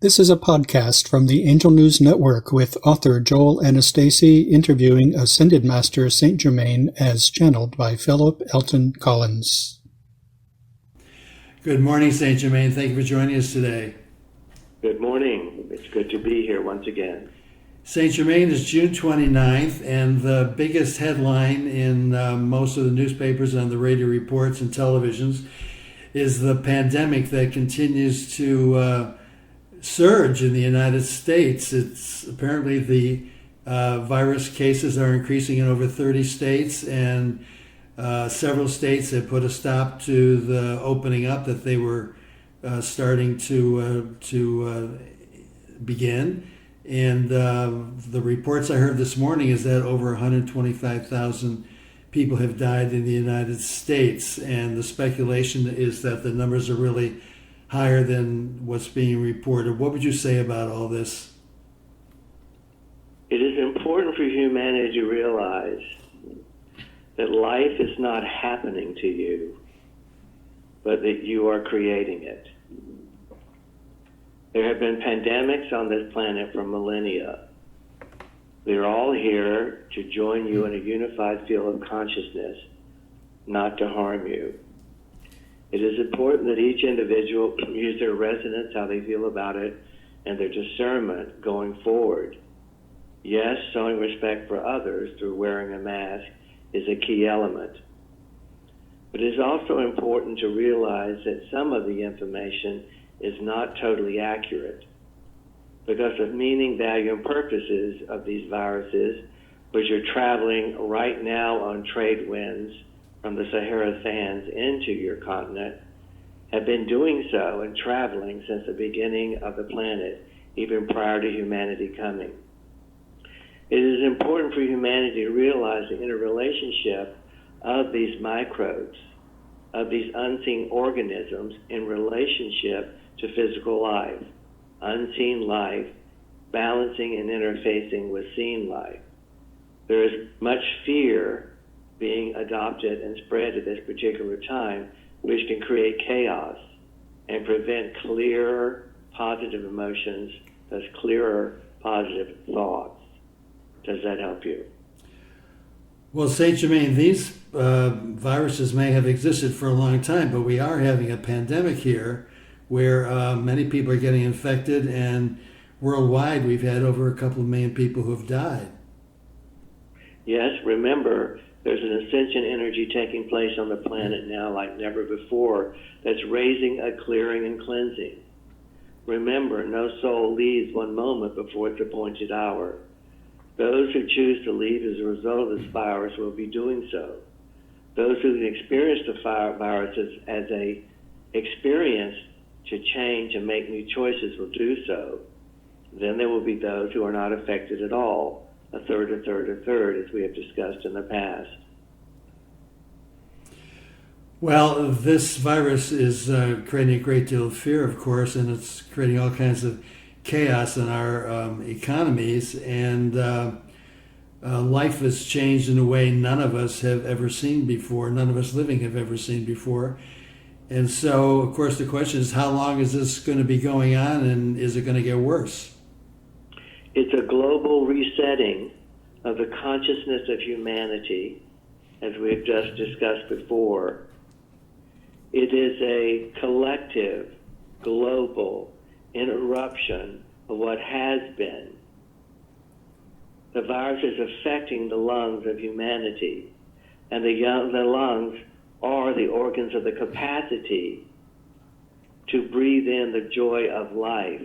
This is a podcast from the Angel News Network with author Joel Anastasi interviewing Ascended Master Saint Germain as channeled by Philip Elton Collins. Good morning, Saint Germain. Thank you for joining us today. Good morning. It's good to be here once again. Saint Germain is June 29th, and the biggest headline in most of the newspapers and the radio reports and televisions is the pandemic that continues to surge in the United States. It's apparently the virus cases are increasing in over 30 states, and several states have put a stop to the opening up that they were starting to begin. And the reports I heard this morning is that over 125,000 people have died in the United States, and the speculation is that the numbers are really higher than what's being reported. What would you say about all this? It is important for humanity to realize that life is not happening to you, but that you are creating it. There have been pandemics on this planet for millennia. They're all here to join you in a unified field of consciousness, not to harm you. It is important that each individual use their resonance, how they feel about it, and their discernment going forward. Yes, showing respect for others through wearing a mask is a key element. But it is also important to realize that some of the information is not totally accurate because of meaning, value, and purposes of these viruses, which are traveling right now on trade winds from the Sahara sands into your continent, have been doing so and traveling since the beginning of the planet, even prior to humanity coming. It is important for humanity to realize the interrelationship of these microbes, of these unseen organisms in relationship to physical life, unseen life, balancing and interfacing with seen life. There is much fear being adopted and spread at this particular time, which can create chaos and prevent clearer positive emotions, thus clearer positive thoughts. Does that help you? Well, Saint Germain, these viruses may have existed for a long time, but we are having a pandemic here where many people are getting infected, and worldwide we've had over a couple of million people who have died. Yes, remember, there's an ascension energy taking place on the planet now like never before that's raising a clearing and cleansing. Remember, no soul leaves one moment before its appointed hour. Those who choose to leave as a result of this virus will be doing so. Those who experience the viruses as a experience to change and make new choices will do so. Then there will be those who are not affected at all, a third, as we have discussed in the past. Well, this virus is creating a great deal of fear, of course, and it's creating all kinds of chaos in our economies, and life has changed in a way none of us have ever seen before, none of us living have ever seen before. And so, of course, the question is, how long is this going to be going on, and is it going to get worse? It's a global resetting of the consciousness of humanity, as we've just discussed before. It is a collective, global interruption of what has been. The virus is affecting the lungs of humanity, and the lungs are the organs of the capacity to breathe in the joy of life.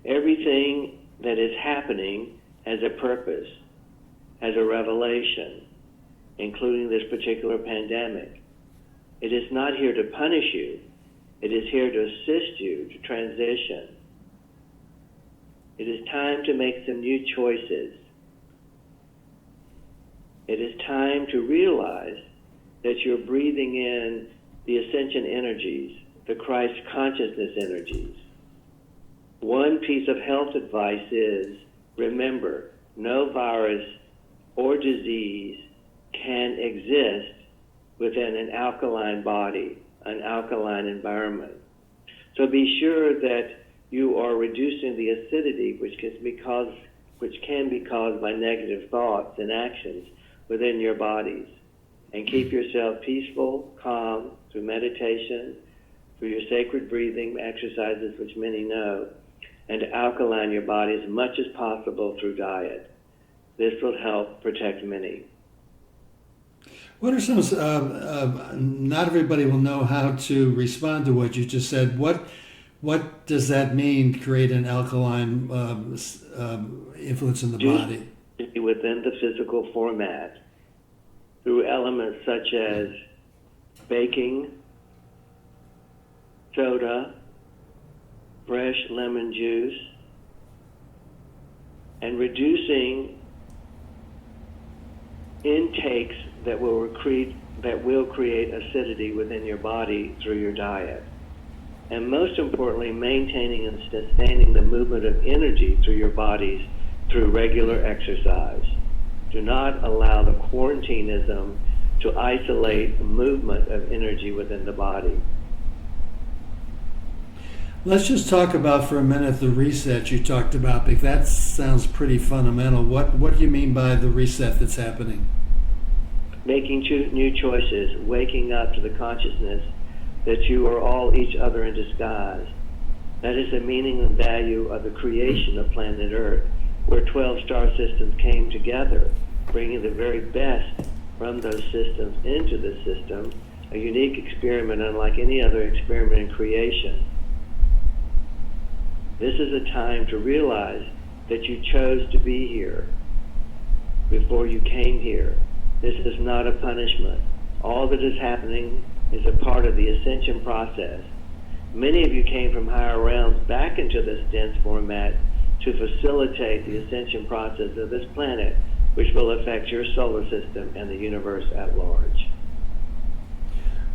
Everything that is happening has a purpose, has a revelation, including this particular pandemic. It is not here to punish you. It is here to assist you to transition. It is time to make some new choices. It is time to realize that you're breathing in the ascension energies, the Christ consciousness energies. One piece of health advice is, remember, no virus or disease can exist within an alkaline body, an alkaline environment. So be sure that you are reducing the acidity which can be caused by negative thoughts and actions within your bodies. And keep yourself peaceful, calm, through meditation, through your sacred breathing exercises, which many know, and to alkaline your body as much as possible through diet. This will help protect many. What are some, not everybody will know how to respond to what you just said. What does that mean, create an alkaline influence in the body? Within the physical format, through elements such as baking, soda, fresh lemon juice, and reducing intakes that will create acidity within your body through your diet. And most importantly, maintaining and sustaining the movement of energy through your bodies through regular exercise. Do not allow the quarantinism to isolate the movement of energy within the body. Let's just talk about for a minute the reset you talked about, because that sounds pretty fundamental. What do you mean by the reset that's happening? Making new choices, waking up to the consciousness that you are all each other in disguise. That is the meaning and value of the creation of planet Earth, where 12 star systems came together, bringing the very best from those systems into the system, a unique experiment unlike any other experiment in creation. This is a time to realize that you chose to be here before you came here. This is not a punishment. All that is happening is a part of the ascension process. Many of you came from higher realms back into this dense format to facilitate the ascension process of this planet, which will affect your solar system and the universe at large.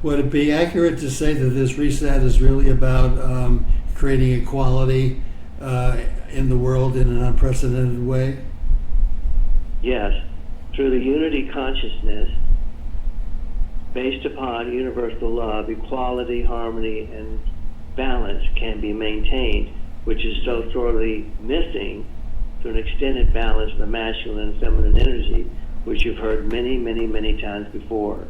Would it be accurate to say that this reset is really about creating equality in the world in an unprecedented way? Yes, through the unity consciousness, based upon universal love, equality, harmony, and balance can be maintained, which is so sorely missing through an extended balance of the masculine and feminine energy, which you've heard many, many, many times before.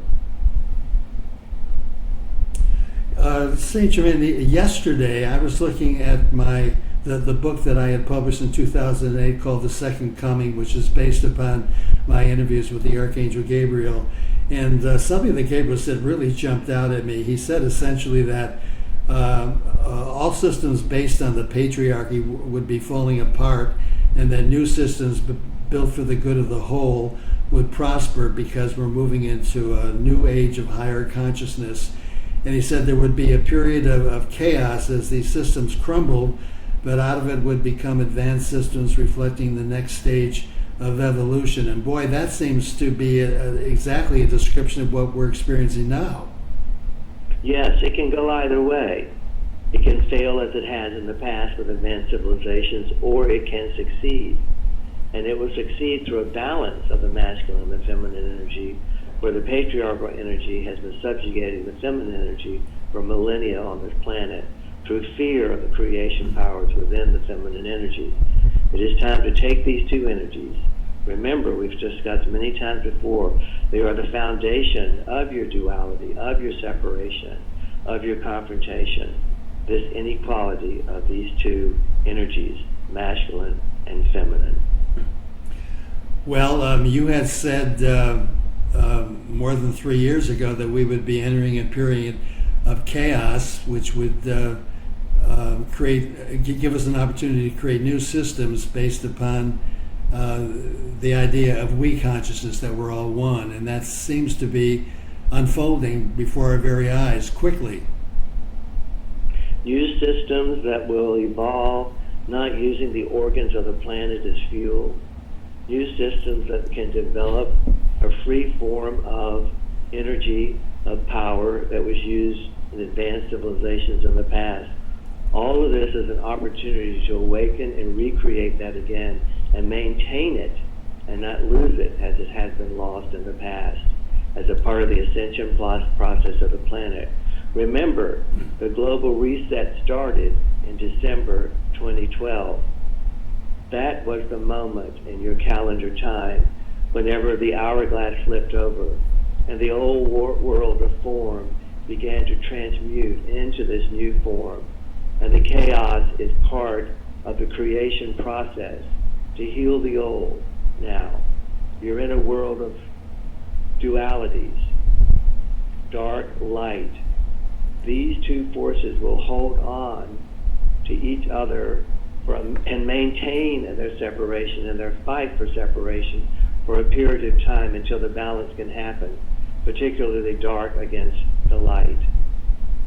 St. Germain, yesterday I was looking at the book that I had published in 2008 called The Second Coming, which is based upon my interviews with the Archangel Gabriel. And something that Gabriel said really jumped out at me. He said essentially that all systems based on the patriarchy would be falling apart, and that new systems built for the good of the whole would prosper because we're moving into a new age of higher consciousness. And he said there would be a period of chaos as these systems crumbled, but out of it would become advanced systems reflecting the next stage of evolution. And boy, that seems to be exactly a description of what we're experiencing now. Yes, it can go either way. It can fail as it has in the past with advanced civilizations, or it can succeed. And it will succeed through a balance of the masculine and the feminine energy, where the patriarchal energy has been subjugating the feminine energy for millennia on this planet through fear of the creation powers within the feminine energy. It is time to take these two energies. Remember, we've discussed many times before, they are the foundation of your duality, of your separation, of your confrontation. This inequality of these two energies, masculine and feminine. Well, you had said more than 3 years ago that we would be entering a period of chaos, which would give us an opportunity to create new systems based upon the idea of we consciousness, that we're all one, and that seems to be unfolding before our very eyes quickly. New systems that will evolve, not using the organs of the planet as fuel. New systems that can develop a free form of energy, of power that was used in advanced civilizations in the past. All of this is an opportunity to awaken and recreate that again and maintain it and not lose it as it has been lost in the past as a part of the ascension process of the planet, Remember, the global reset started in December 2012. That was the moment in your calendar time whenever the hourglass flipped over and the old world of form began to transmute into this new form. And the chaos is part of the creation process to heal the old. Now, you're in a world of dualities, dark, light. These two forces will hold on to each other and maintain their separation and their fight for separation for a period of time until the balance can happen, particularly dark against the light.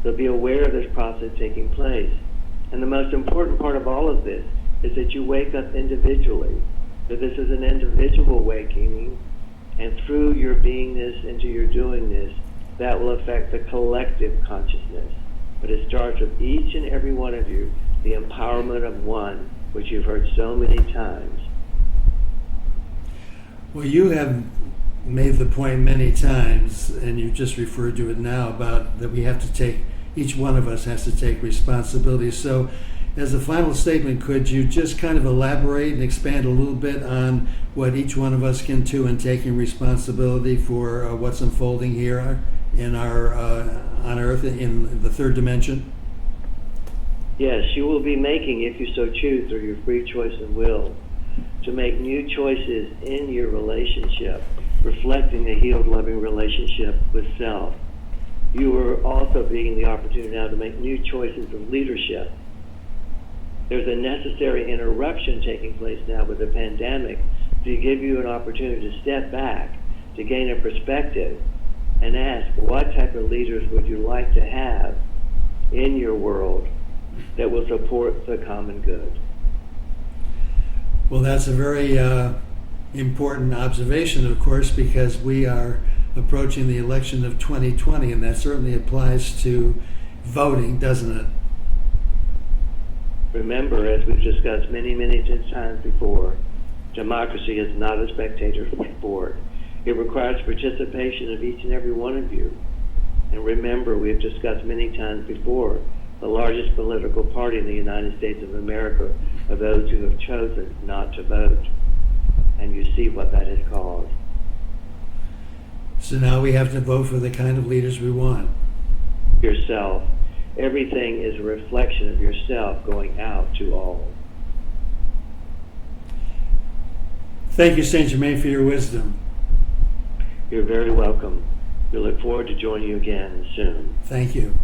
So be aware of this process taking place. And the most important part of all of this is that you wake up individually. So this is an individual awakening, and through your beingness into your doingness, that will affect the collective consciousness. But it starts with each and every one of you, the empowerment of one, which you've heard so many times. Well, you have made the point many times, and you've just referred to it now, about that we have to take, each one of us has to take responsibility. So as a final statement, could you just kind of elaborate and expand a little bit on what each one of us can do in taking responsibility for what's unfolding here in our on Earth in the third dimension? Yes, you will be making, if you so choose, through your free choice and will, to make new choices in your relationship, reflecting a healed, loving relationship with self. You are also being the opportunity now to make new choices of leadership. There's a necessary interruption taking place now with the pandemic to give you an opportunity to step back, to gain a perspective, and ask, what type of leaders would you like to have in your world that will support the common good? Well, that's a very important observation, of course, because we are approaching the election of 2020, and that certainly applies to voting, doesn't it? Remember, as we've discussed many, many times before, democracy is not a spectator sport. It requires participation of each and every one of you. And remember, we've discussed many times before, the largest political party in the United States of America are those who have chosen not to vote. And you see what that has caused. So now we have to vote for the kind of leaders we want. Yourself. Everything is a reflection of yourself going out to all. Thank you, Saint Germain, for your wisdom. You're very welcome. We look forward to joining you again soon. Thank you.